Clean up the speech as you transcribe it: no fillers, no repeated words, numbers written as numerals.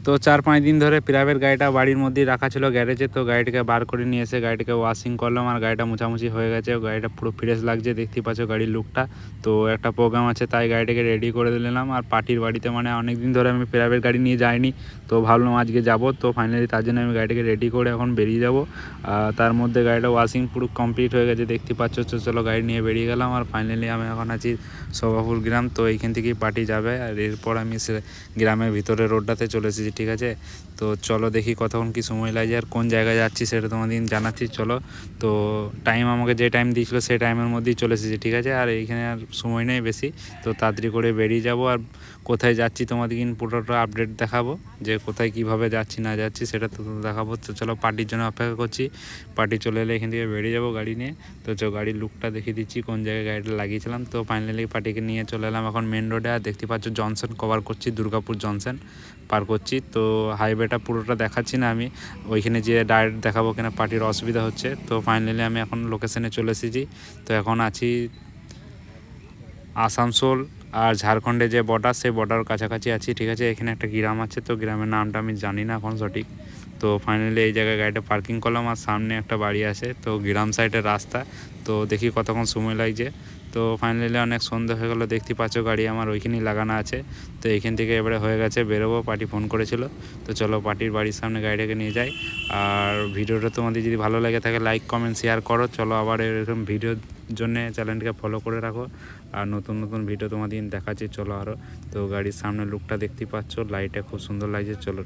তো 4-5 দিন ধরে প্রাইভেট গাড়িটা বাড়ির মধ্যেই রাখা ছিল গ্যারেজে। তো গাড়িটাকে বার করে নিয়ে এসে গাড়িটাকে ওয়াশিং করলাম আর গাড়িটা মোছামুছি হয়ে গেছে। গাড়িটা পুরো ফ্রেশ লাগছে, দেখতেই পাচ্ছ গাড়ির লুকটা। তো একটা প্রোগ্রাম আছে তাই গাড়িটাকে রেডি করে দিলাম। আর পার্টির বাড়িতে মানে অনেক দিন ধরে আমি প্রাইভেট গাড়ি নিয়ে যাইনি, তো ভাবলাম আজকে যাব। তো ফাইনালি তার জন্য আমি গাড়িটাকে রেডি করে এখন বেরিয়ে যাব। তার মধ্যে গাড়িটা ওয়াশিং পুরো কমপ্লিট হয়ে গেছে, দেখতে পাচ্ছ। চলো গাড়ি নিয়ে বেরিয়ে গেলাম। আর ফাইনালি আমি এখন আছি শোভাপুর গ্রাম। তো এইখান থেকেই পার্টি যাবে আর এরপর আমি গ্রামের ভিতরে রোডটাতে চলে এসেছি, ঠিক আছে। তো চলো দেখি কতক্ষণ কি সময় লাগে আর কোন জায়গায় যাচ্ছি সেটা তোমাদের জানাচ্ছি, চলো। তো টাইম আমাকে যে টাইম দিয়েছিলো সেই টাইমের মধ্যেই চলে এসেছি, ঠিক আছে। আর এইখানে আর সময় নেই বেশি, তো তাড়াতাড়ি করে বেরিয়ে যাব। আর কোথায় যাচ্ছি তোমাদের কিন্তু পুরোটা আপডেট দেখাবো, যে কোথায় কিভাবে যাচ্ছি না যাচ্ছি সেটা তো দেখাবো। তো চলো পার্টির জন্য অপেক্ষা করছি, পার্টি চলে এলে এখান থেকে বেরিয়ে যাবো গাড়ি নিয়ে। তো গাড়ির লুকটা দেখিয়ে দিচ্ছি কোন জায়গায় গাড়িটা লাগিয়েছিলাম। তো ফাইনালি পার্টিকে নিয়ে চলে এলাম এখন মেন রোডে। আর দেখতে পাচ্ছ জনসন কভার করছি, দুর্গাপুর জনসন পার করছি। তো হাইওয়েটা পুরোটা দেখাচ্ছি না আমি, ওইখানে যে ডাইরেক্ট দেখাবো কেন পার্টির অসুবিধা হচ্ছে। তো ফাইনালি আমি এখন লোকেশনে চলে এসেছি। তো এখন আছি আসানসোল আর ঝাড়খণ্ডের যে বর্ডার সেই বর্ডার কাছাকাছি আছি, ঠিক আছে। এখানে একটা গ্রাম আছে, তো গ্রামের নামটা আমি জানি না এখন সঠিক। তো ফাইনালি এই জায়গায় গাড়িটা পার্কিং করলাম আর সামনে একটা বাড়ি আছে, তো গ্রাম সাইডের রাস্তা। তো দেখি কতক্ষণ সময় লাগছে। তো ফাইনালি অনেক সন্ধ্যা হয়ে গেলো, দেখতে পাচ্ছ গাড়ি আমার ওইখানেই লাগানো আছে। তো এইখান থেকে এবারে হয়ে গেছে বেরোবো, পার্টি ফোন করেছিল। তো চলো পার্টির বাড়ির সামনে গাড়িটাকে নিয়ে যাই। আর ভিডিওটা তোমাদের যদি ভালো লাগে থাকে লাইক কমেন্ট শেয়ার করো। চলো আবার এরকম ভিডিওর জন্য চ্যানেলটাকে ফলো করে রাখো আর নতুন নতুন ভিডিও তোমাদের দেখাচ্ছি, চলো আরও। তো গাড়ির সামনে লুকটা দেখতে পাচ্ছ, লাইটটা খুব সুন্দর লাগছে, চলো।